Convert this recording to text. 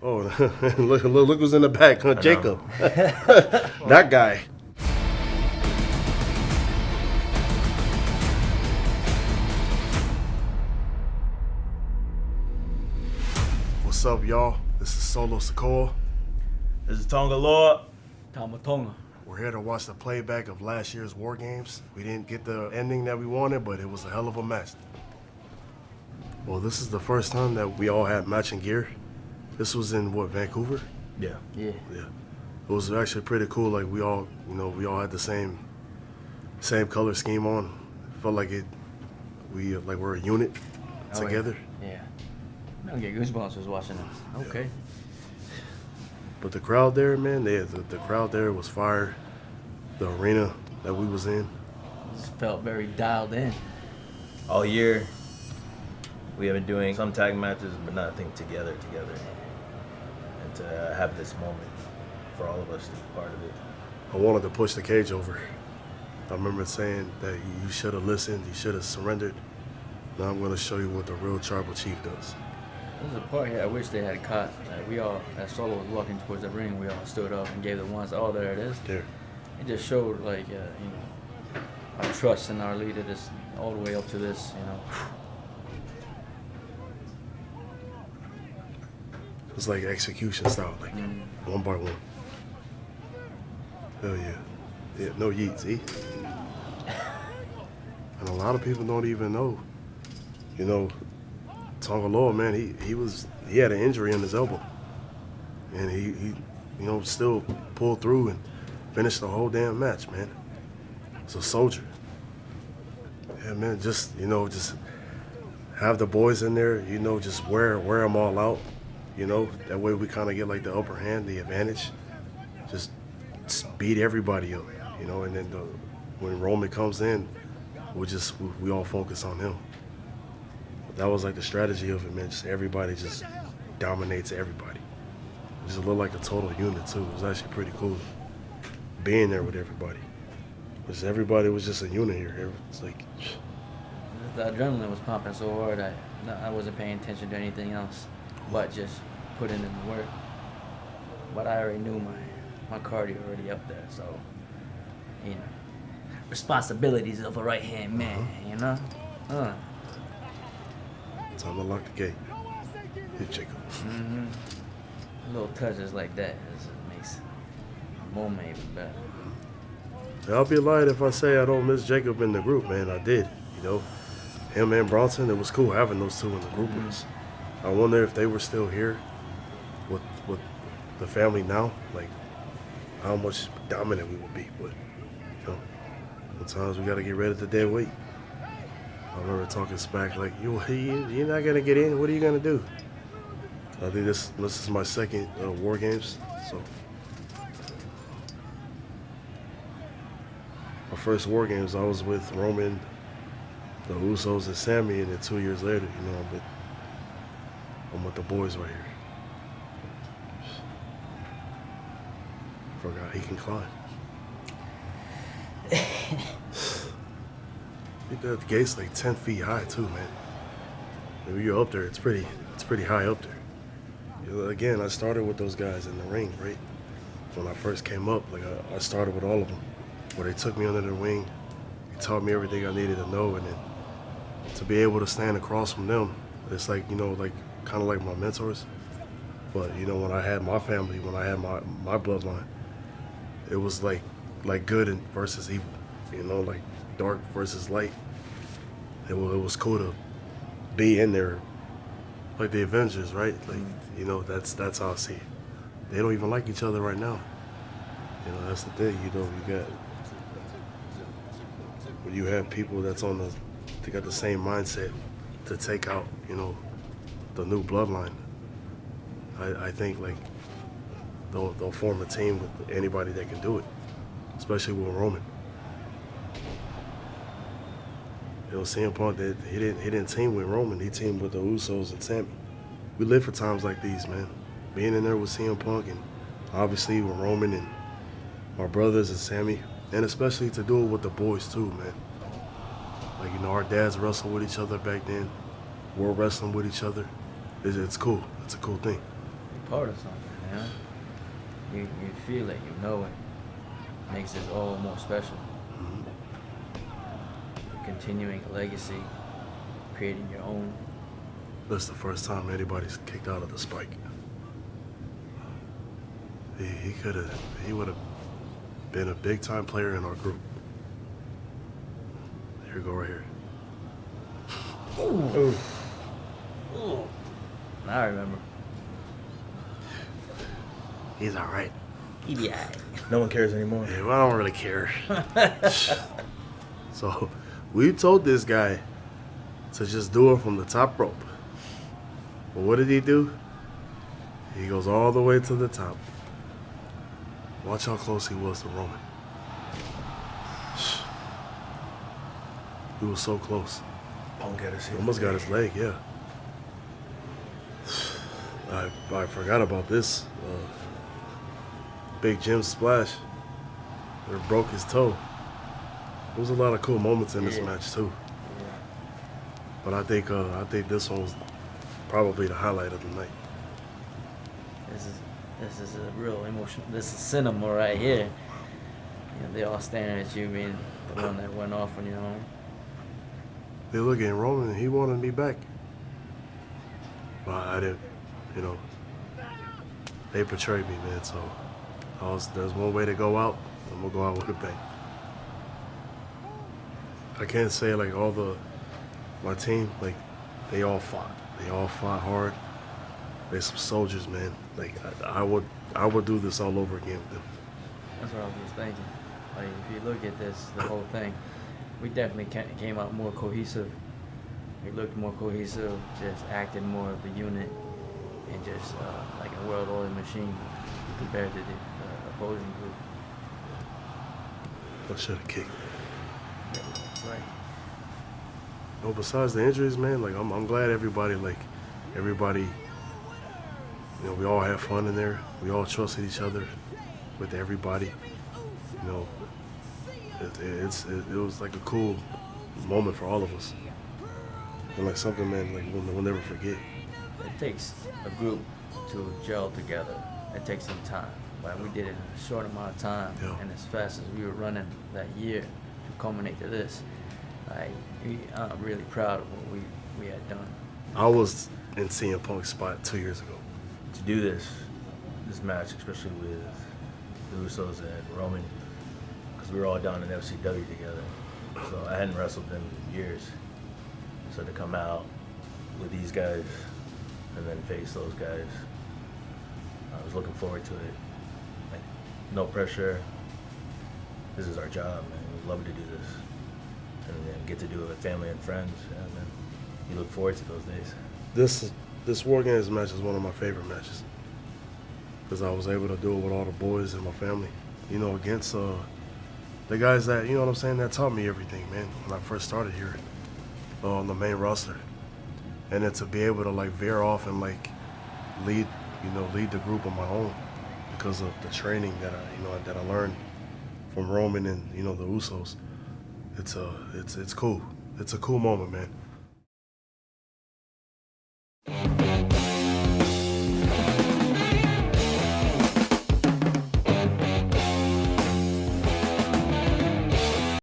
Oh, look who's in the back, huh? Jacob. That guy. What's up, y'all? This is Solo Sikoa. This is Tonga Lord. Tamatonga. We're here to watch the playback of last year's War Games. We didn't get the ending that we wanted, but it was a hell of a match. Well, this is the first time that we all had matching gear. This was in, what, Vancouver? Yeah. Yeah. Yeah. It was actually pretty cool. Like, we all had the same color scheme on. Felt like we're a unit together. Yeah. I'm get goosebumps just watching this. Okay. But the crowd there, man, the crowd there was fire. The arena that we was in. Just felt very dialed in. All year, we have been doing some tag matches, but nothing together. And to have this moment for all of us to be part of it. I wanted to push the cage over. I remember saying that you should have listened, you should have surrendered. Now I'm going to show you what the real tribal chief does. There's a part here I wish they had caught. We all, as Solo was walking towards the ring, we all stood up and gave the ones, oh, there it is. There. It just showed, our trust in our leader this all the way up to this, It's like execution style, like one by one. Hell yeah. Yeah, no yeet, see? And a lot of people don't even know. Tonga Loa, man, he had an injury in his elbow. And he still pulled through and finished the whole damn match, man. It's a soldier. Yeah, man, just have the boys in there, just wear them all out. That way we kind of get like the upper hand, the advantage. Just beat everybody up, and then when Roman comes in, we all focus on him. That was like the strategy of it, man. Just everybody just dominates everybody. It just looked like a total unit too. It was actually pretty cool being there with everybody. Because everybody was just a unit here. It's like The adrenaline was pumping so hard I wasn't paying attention to anything else but just putting in the work. But I already knew my cardio already up there, so responsibilities of a right hand man, Time to lock the gate. Hit Jacob. Little touches like that makes a moment even better. I'll be lying if I say I don't miss Jacob in the group, man. I did. Him and Bronson, it was cool having those two in the group with us. I wonder if they were still here with the family now, like how much dominant we would be. But sometimes we gotta get rid of the dead weight. I remember talking smack like, you're not gonna get in. What are you gonna do? I think this is my second War Games, so. My first War Games, I was with Roman, the Usos, and Sammy, and then 2 years later, I'm with the boys right here. Forgot he can climb. The gate's like 10 feet high too, man. When you're up there, it's pretty high up there. Again, I started with those guys in the ring, right? When I first came up, like I started with all of them. Where they took me under their wing, they taught me everything I needed to know, and then to be able to stand across from them, it's like, kind of like my mentors. But, when I had my family, when I had my bloodline, it was like good versus evil, like dark versus light. It was cool to be in there, like the Avengers, right? Like, that's how I see it. They don't even like each other right now. That's the thing, you got, when you have people they got the same mindset to take out, the new bloodline. I think like they'll form a team with anybody that can do it, especially with Roman. CM Punk, he didn't team with Roman. He teamed with the Usos and Sammy. We live for times like these, man. Being in there with CM Punk and obviously with Roman and my brothers and Sammy, and especially to do it with the boys too, man. Like, our dads wrestled with each other back then. We're wrestling with each other. It's cool. It's a cool thing. part of something, you know? You feel it, you know it. Makes it all more special. Continuing a legacy, creating your own. This is the first time anybody's kicked out of the Spike. He would have been a big time player in our group. Here you go right here. Ooh. Now I remember. He's all right. Yeah. No one cares anymore. Yeah, well, I don't really care. So we told this guy to just do it from the top rope. But what did he do? He goes all the way to the top. Watch how close he was to Roman. He was so close. Punk got his hit. Almost got his leg, yeah. I forgot about this. Big Jim splash. Where it broke his toe. There was a lot of cool moments in this match too. But I think this one was probably the highlight of the night. This is a real emotion. This is cinema right here. You know, they all staring at you being the one that went off on your own. They look at Roman and he wanted me back. But I didn't, you know. They betrayed me, man, so there's one way to go out, and we'll go out with a bang. I can't say like my team, like they all fought. They all fought hard. They're some soldiers, man. Like I would do this all over again with them. That's what I was just thinking. Like if you look at this, the whole thing, we definitely came out more cohesive. We looked more cohesive, just acted more of a unit, and just like a well-oiled machine compared to the opposing group. I should have kicked. Right. No, besides the injuries, man, like I'm glad everybody, you know, we all had fun in there. We all trusted each other with everybody. You know, it was like a cool moment for all of us. And like something, man, like we'll never forget. It takes a group to gel together. It takes some time. But we did it in a short amount of time, Yeah. and as fast as we were running that year to culminate to this, I'm really proud of what we had done. I was in CM Punk's spot 2 years ago. To do this match, especially with the Usos and Roman, because we were all down in FCW together. So I hadn't wrestled in years. So to come out with these guys and then face those guys, I was looking forward to it. Like, no pressure. This is our job, man. We love to do this. And then get to do it with family and friends. And then you look forward to those days. This War Games match is one of my favorite matches because I was able to do it with all the boys and my family. You know, against the guys that, you know what I'm saying, that taught me everything, man, when I first started here on the main roster. And then to be able to like veer off and like lead the group on my own because of the training that I learned from Roman and, you know, the Usos. It's cool. It's a cool moment, man.